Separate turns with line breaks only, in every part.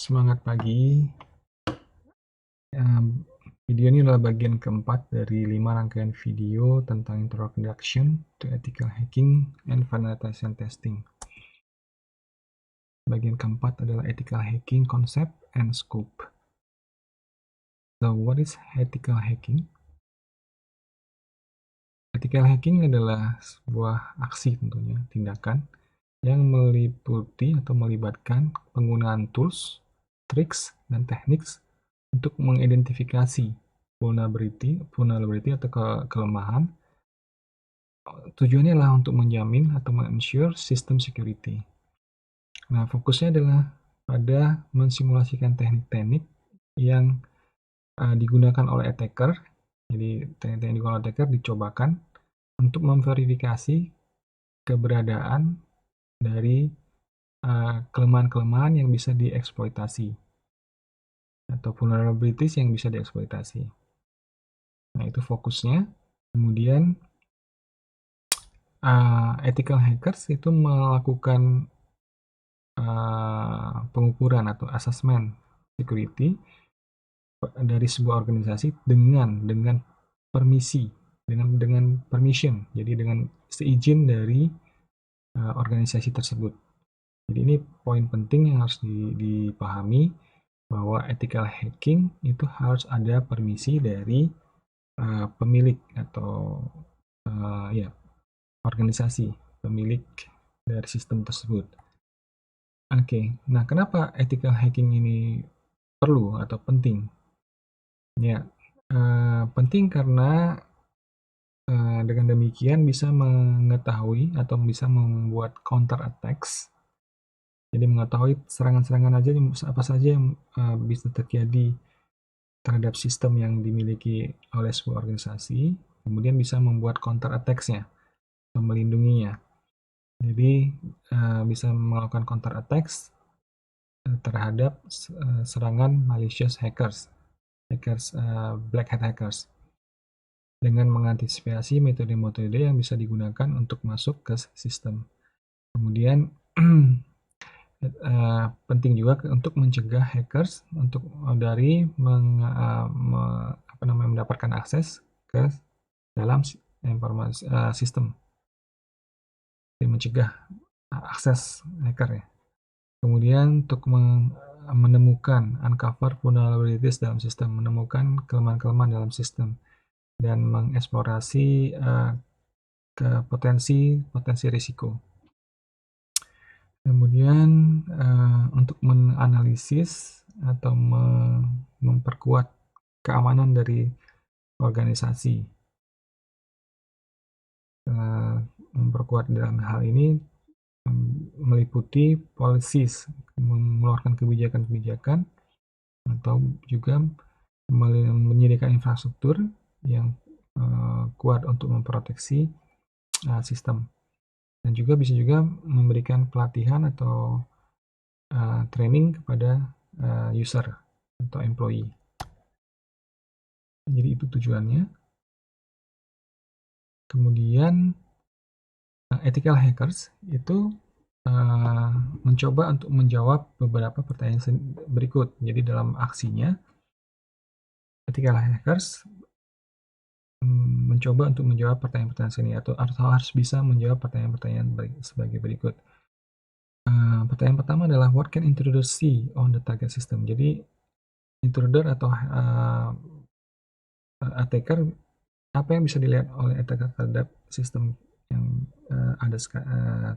Semangat pagi. Video ini adalah bagian keempat dari 5 rangkaian video tentang Introduction to Ethical Hacking and Validation Testing. Bagian keempat adalah Ethical Hacking Concept and Scope. So, what is ethical hacking? Ethical hacking adalah sebuah aksi tentunya, tindakan yang meliputi atau melibatkan penggunaan tools, tricks, dan teknik untuk mengidentifikasi vulnerability atau kelemahan. Tujuannya adalah untuk menjamin atau men-ensure sistem security. Nah, fokusnya adalah pada mensimulasikan teknik-teknik yang digunakan oleh attacker. Jadi, teknik-teknik yang digunakan oleh attacker dicobakan untuk memverifikasi keberadaan dari kelemahan-kelemahan yang bisa dieksploitasi atau vulnerabilities yang bisa dieksploitasi. Nah, itu fokusnya. Kemudian ethical hackers itu melakukan pengukuran atau assessment security dari sebuah organisasi dengan permisi, dengan permission, jadi dengan seizin dari organisasi tersebut. Jadi ini poin penting yang harus dipahami, bahwa ethical hacking itu harus ada permisi dari pemilik atau organisasi pemilik dari sistem tersebut. Oke, nah kenapa ethical hacking ini perlu atau penting? Ya, penting karena dengan demikian bisa mengetahui atau bisa membuat counter attacks. Jadi mengetahui serangan-serangan apa saja yang bisa terjadi terhadap sistem yang dimiliki oleh sebuah organisasi, kemudian bisa membuat counter attacks-nya, melindunginya. Jadi bisa melakukan counter attacks terhadap serangan malicious hackers, black hat hackers, dengan mengantisipasi metode-metode yang bisa digunakan untuk masuk ke sistem. Kemudian penting juga untuk mencegah hackers untuk dari mendapatkan akses ke dalam informasi sistem, jadi mencegah akses hacker ya. Kemudian untuk menemukan uncover vulnerabilities dalam sistem, menemukan kelemahan-kelemahan dalam sistem, dan mengeksplorasi ke potensi risiko. Kemudian untuk menganalisis atau memperkuat keamanan dari organisasi. Memperkuat dalam hal ini meliputi policies, mengeluarkan kebijakan-kebijakan, atau juga menyediakan infrastruktur yang kuat untuk memproteksi sistem. Dan juga bisa juga memberikan pelatihan atau training kepada user atau employee. Jadi itu tujuannya. Kemudian ethical hackers itu mencoba untuk menjawab beberapa pertanyaan berikut. Jadi dalam aksinya, ethical hackers mencoba untuk menjawab pertanyaan-pertanyaan sini, atau harus bisa menjawab pertanyaan-pertanyaan sebagai berikut. Pertanyaan pertama adalah what can intruder see on the target system. Jadi intruder atau attacker, apa yang bisa dilihat oleh attacker terhadap sistem yang ada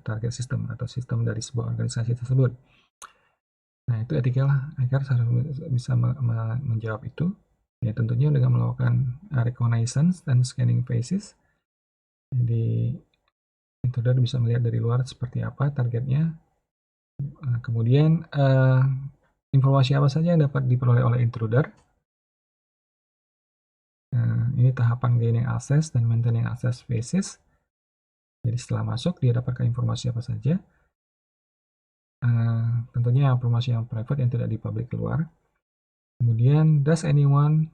target system atau sistem dari sebuah organisasi tersebut. Nah, itu ethical hackers harus bisa menjawab itu. Ya, tentunya dengan melakukan reconnaissance dan scanning faces. Jadi intruder bisa melihat dari luar seperti apa targetnya. Kemudian informasi apa saja yang dapat diperoleh oleh intruder. Ini tahapan gaining access dan maintaining access phases. Jadi setelah masuk dia dapatkan informasi apa saja. Tentunya informasi yang private yang tidak dipublish keluar. Kemudian does anyone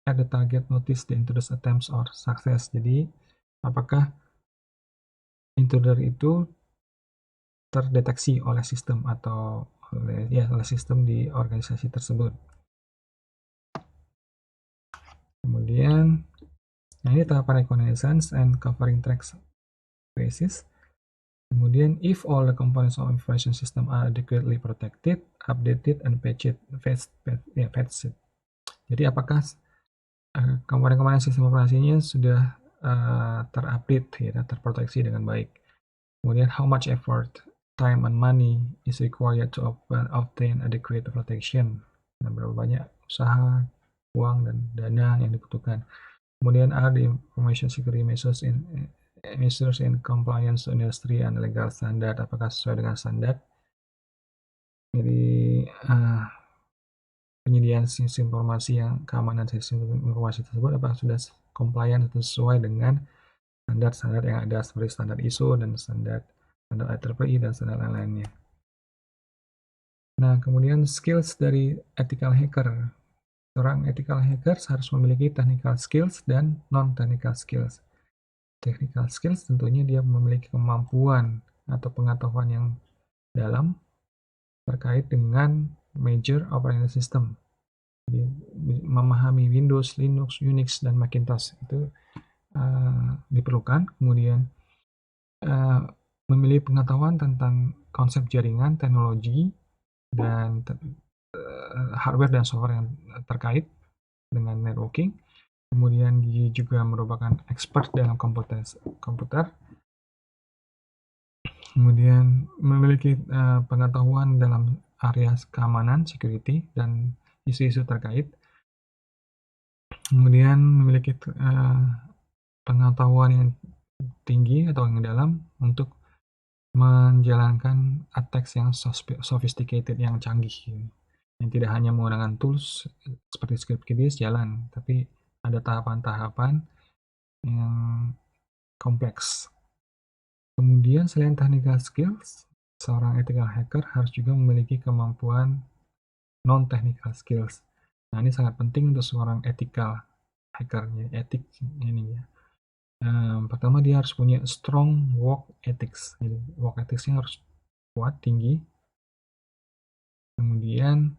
at the target notice the intruder's attempts or success. Jadi apakah intruder itu terdeteksi oleh sistem atau oleh sistem di organisasi tersebut. Kemudian, nah ini tahapan reconnaissance and covering traces. Kemudian, if all the components of information system are adequately protected, updated, and patched. Jadi apakah komponen-komponen sistem operasinya sudah terupdate, terproteksi dengan baik. Kemudian, how much effort, time, and money is required to obtain adequate protection. Nah, berapa banyak usaha, uang, dan dana yang dibutuhkan. Kemudian, are the information security measures in compliance to industry and legal standard, apakah sesuai dengan standar. Jadi penyediaan sistem informasi yang keamanan sistem informasi tersebut apakah sudah compliant atau sesuai dengan standar-standar yang ada seperti standar ISO dan standar IEEE dan standar lain-lainnya. Nah, kemudian skills dari ethical hacker. Seorang ethical hacker harus memiliki technical skills dan non-technical skills. Technical skills tentunya dia memiliki kemampuan atau pengetahuan yang dalam terkait dengan major operating system. Jadi, memahami Windows, Linux, Unix, dan Macintosh itu diperlukan. Kemudian memiliki pengetahuan tentang konsep jaringan, teknologi, dan hardware dan software yang terkait dengan networking. Kemudian dia juga merupakan expert dalam komputer. Kemudian memiliki pengetahuan dalam area keamanan, security, dan isu-isu terkait. Kemudian memiliki pengetahuan yang tinggi atau yang dalam untuk menjalankan attacks yang sophisticated, yang canggih, yang tidak hanya menggunakan tools seperti script kiddies jalan, tapi ada tahapan-tahapan yang kompleks. Kemudian selain technical skills, seorang ethical hacker harus juga memiliki kemampuan non-technical skills. Nah, ini sangat penting untuk seorang ethical hacker, etik ini ya. Pertama, dia harus punya strong work ethics. Jadi, work ethics-nya harus kuat, tinggi. Kemudian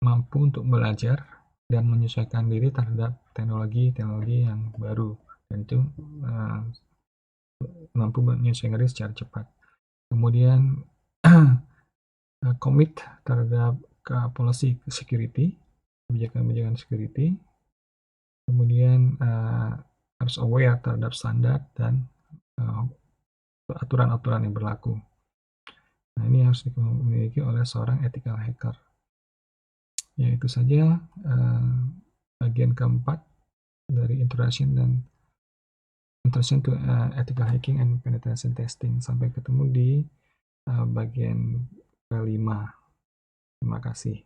mampu untuk belajar dan menyesuaikan diri terhadap teknologi yang baru, dan itu mampu menyesuaikan diri secara cepat. Kemudian commit terhadap policy security, kebijakan-kebijakan security. Kemudian harus aware terhadap standar dan aturan-aturan yang berlaku. Nah, ini harus dimiliki oleh seorang ethical hacker. Ya, itu saja bagian keempat dari introduction to ethical hacking and penetration testing. Sampai ketemu di bagian kelima. Terima kasih.